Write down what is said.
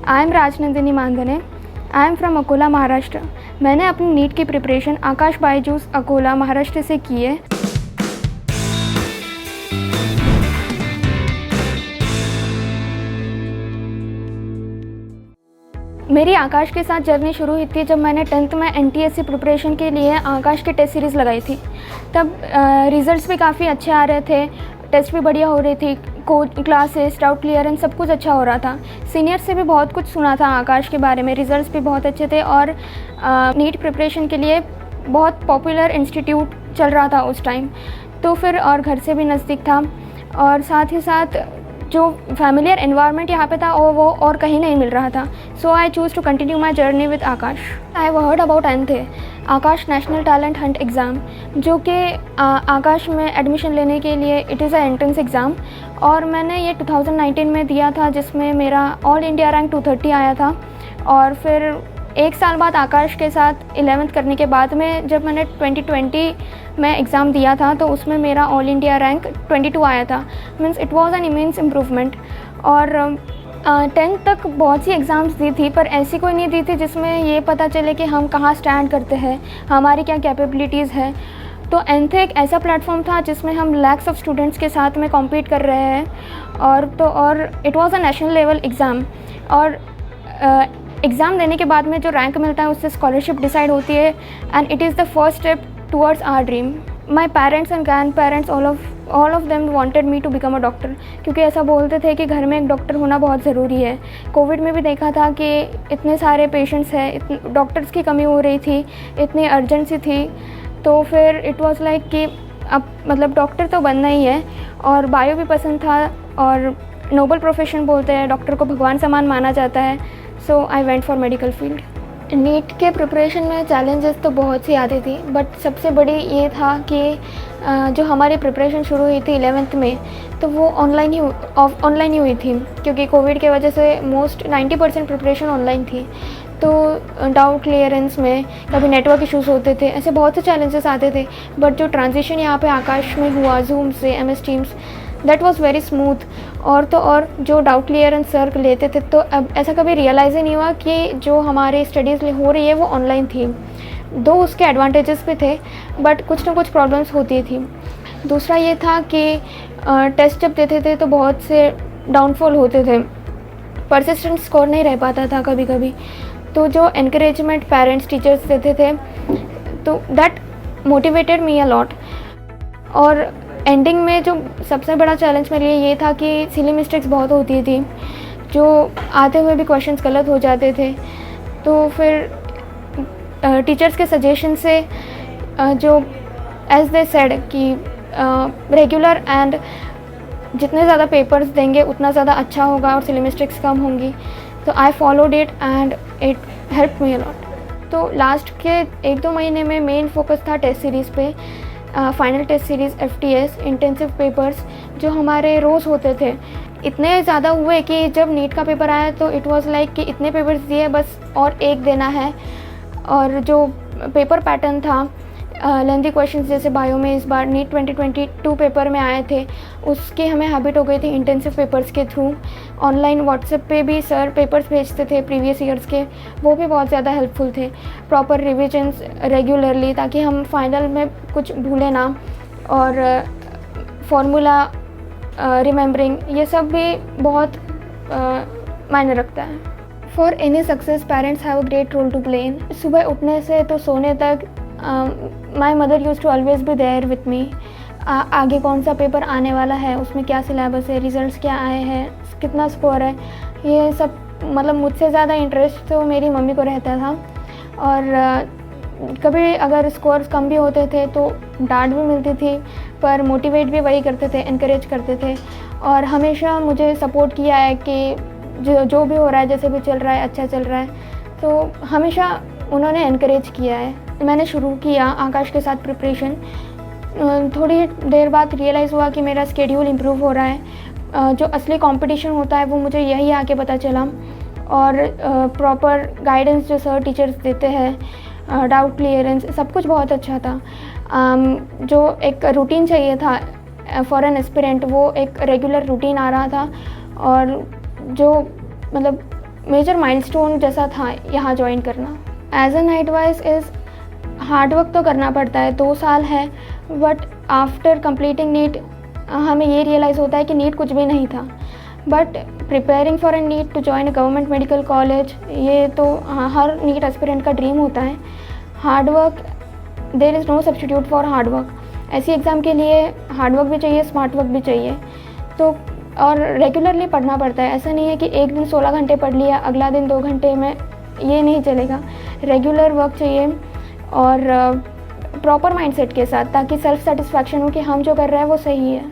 I am Rajnandini Mandhane. I am from Akola, Maharashtra. मैंने अपनी NEET की प्रिपरेशन आकाश बायजूस अकोला, महाराष्ट्र से की है। मेरी आकाश के साथ जर्नी शुरू हुई थी जब मैंने 10th में NTSC प्रिपरेशन के लिए आकाश की टेस्ट सीरीज़ लगाई थी। तब रिज़ल्ट्स भी काफ़ी अच्छे आ रहे थे, टेस्ट भी बढ़िया हो रही थी, क्लासेस, डाउट क्लियरेंस सब कुछ अच्छा हो रहा था। सीनियर से भी बहुत कुछ सुना था आकाश के बारे में, रिज़ल्ट्स भी बहुत अच्छे थे और नीट प्रिपरेशन के लिए बहुत पॉपुलर इंस्टीट्यूट चल रहा था उस टाइम। तो फिर और घर से भी नज़दीक था और साथ ही साथ जो फैमिलियर एनवायरनमेंट यहाँ पे था वो और कहीं नहीं मिल रहा था। So I choose to continue my journey with Aakash. I have heard about NTH, Aakash national talent hunt exam, जो कि आकाश में एडमिशन लेने के लिए it is a entrance exam. और मैंने ये 2019 में दिया था, जिसमें मेरा ऑल इंडिया रैंक 230 आया था। और फिर एक साल बाद आकाश के साथ 11th करने के बाद में जब मैंने 2020 में एग्ज़ाम दिया था तो उसमें मेरा ऑल इंडिया रैंक 22 आया था। Means it was an immense improvement. और 10th तक बहुत सी एग्ज़ाम्स दी थी, पर ऐसी कोई नहीं दी थी जिसमें ये पता चले कि हम कहाँ स्टैंड करते हैं, हमारी क्या कैपेबिलिटीज़ है। तो NTH एक ऐसा प्लेटफॉर्म था जिसमें हम लैक्स ऑफ स्टूडेंट्स के साथ में कॉम्पीट कर रहे हैं। और it was a national level exam. और एग्ज़ाम देने के बाद में जो रैंक मिलता है उससे स्कॉलरशिप डिसाइड होती है and it is the first step towards our dream. My parents and grandparents all of them wanted me to become a doctor, क्योंकि ऐसा बोलते थे कि घर में एक डॉक्टर होना बहुत ज़रूरी है। कोविड में भी देखा था कि इतने सारे पेशेंट्स हैं, डॉक्टर्स की कमी हो रही थी, इतनी अर्जेंसी थी। तो फिर इट वाज लाइक कि अब मतलब डॉक्टर तो बनना ही है। और बायो भी पसंद था और नोबल प्रोफेशन बोलते हैं, डॉक्टर को भगवान समान माना जाता है। So I went for medical field. NEET के प्रिपरेशन में चैलेंजेस तो बहुत सी आती थी, बट सबसे बड़ी ये था कि जो हमारी प्रिपरेशन शुरू हुई थी 11th में, तो वो ऑनलाइन ही हुई थी, क्योंकि कोविड के वजह से मोस्ट 90% प्रिपरेशन ऑनलाइन थी। तो डाउट क्लियरेंस में कभी नेटवर्क इश्यूज़ होते थे, ऐसे बहुत से चैलेंजेस आते थे। बट जो ट्रांजिशन यहाँ पे आकाश में हुआ जूम से MS teams, that was very smooth. और जो डाउट क्लियरेंस सर लेते थे, तो अब ऐसा कभी रियलाइज़ ही नहीं हुआ कि जो हमारी स्टडीज़ हो रही है वो ऑनलाइन थी। दो उसके एडवांटेजेस भी थे, बट कुछ ना कुछ प्रॉब्लम्स होती थी। दूसरा ये था कि टेस्ट जब देते थे तो बहुत से डाउनफॉल होते थे, परसिस्टेंट स्कोर नहीं रह पाता था कभी कभी। तो जो एनकरेजमेंट पेरेंट्स टीचर्स देते थे, तो that motivated me a lot. और एंडिंग में जो सबसे बड़ा चैलेंज मेरे लिए ये था कि सिली मिस्टेक्स बहुत होती थी, जो आते हुए भी क्वेश्चंस गलत हो जाते थे। तो फिर टीचर्स के सजेशन से जो एज दे सेड कि रेगुलर एंड जितने ज़्यादा पेपर्स देंगे उतना ज़्यादा अच्छा होगा और सिली मिस्टेक्स कम होंगी। तो I followed it and it help me a lot. तो लास्ट के 1-2 महीने में मेन फोकस था टेस्ट सीरीज़ पे। Final test series, FTS, intensive papers जो हमारे रोज़ होते थे, इतने ज़्यादा हुए कि जब नीट का पेपर आया तो इट वाज लाइक कि इतने पेपर्स दिए बस और एक देना है। और जो पेपर पैटर्न था, लेंथी क्वेश्चंस जैसे बायो में इस बार नीट 2022 पेपर में आए थे, उसकी हमें हैबिट हो गई थी इंटेंसिव पेपर्स के थ्रू। ऑनलाइन व्हाट्सएप पे भी सर पेपर्स भेजते थे प्रीवियस ईयर्स के, वो भी बहुत ज़्यादा हेल्पफुल थे। प्रॉपर रिविजन्स रेगुलरली, ताकि हम फाइनल में कुछ भूलें ना। और फार्मूला रिमेंबरिंग, ये सब भी बहुत मायने रखता है। For any success parents have a great role to play in. सुबह उठने से तो सोने तक my mother use to always be there with me. आगे कौन सा पेपर आने वाला है, उसमें क्या सिलेबस है, रिजल्ट्स क्या आए हैं, कितना स्कोर है, ये सब मतलब मुझसे ज़्यादा इंटरेस्ट तो मेरी मम्मी को रहता था। और कभी अगर स्कोर्स कम भी होते थे तो डांट भी मिलती थी, पर मोटिवेट भी वही करते थे, इनकरेज करते थे। और हमेशा मुझे सपोर्ट किया है कि जो भी हो रहा है, जैसे भी चल रहा है, अच्छा चल रहा है। तो हमेशा उन्होंने इनकरेज किया है। मैंने शुरू किया आकाश के साथ प्रिपरेशन, थोड़ी देर बाद रियलाइज़ हुआ कि मेरा स्केड्यूल इम्प्रूव हो रहा है। जो असली कंपटीशन होता है वो मुझे यही आके पता चला। और प्रॉपर गाइडेंस जो सर टीचर्स देते हैं, डाउट क्लियरेंस, सब कुछ बहुत अच्छा था। जो एक रूटीन चाहिए था फॉर एन एस्पिरेंट, वो एक रेगुलर रूटीन आ रहा था। और जो मतलब मेजर माइलस्टोन जैसा था यहाँ ज्वाइन करना। As a night wise is hard work तो करना पड़ता है, 2 साल है, बट आफ्टर कंप्लीटिंग नीट हमें ये रियलाइज़ होता है कि नीट कुछ भी नहीं था। But preparing for a NEET to join government medical college, ये तो हर नीट एस्पिरेंट का ड्रीम होता है। Hard work, there is no substitute for hard work. ऐसी एग्ज़ाम के लिए हार्ड वर्क भी चाहिए, स्मार्ट वर्क भी चाहिए। तो और रेगुलरली पढ़ना पड़ता है, ऐसा नहीं है कि एक दिन 16 घंटे पढ़ लिया, अगला दिन 2 घंटे में, ये नहीं चलेगा। रेगुलर वर्क चाहिए और प्रॉपर माइंडसेट के साथ, ताकि सेल्फ सेटिस्फैक्शन हो कि हम जो कर रहे हैं वो सही है।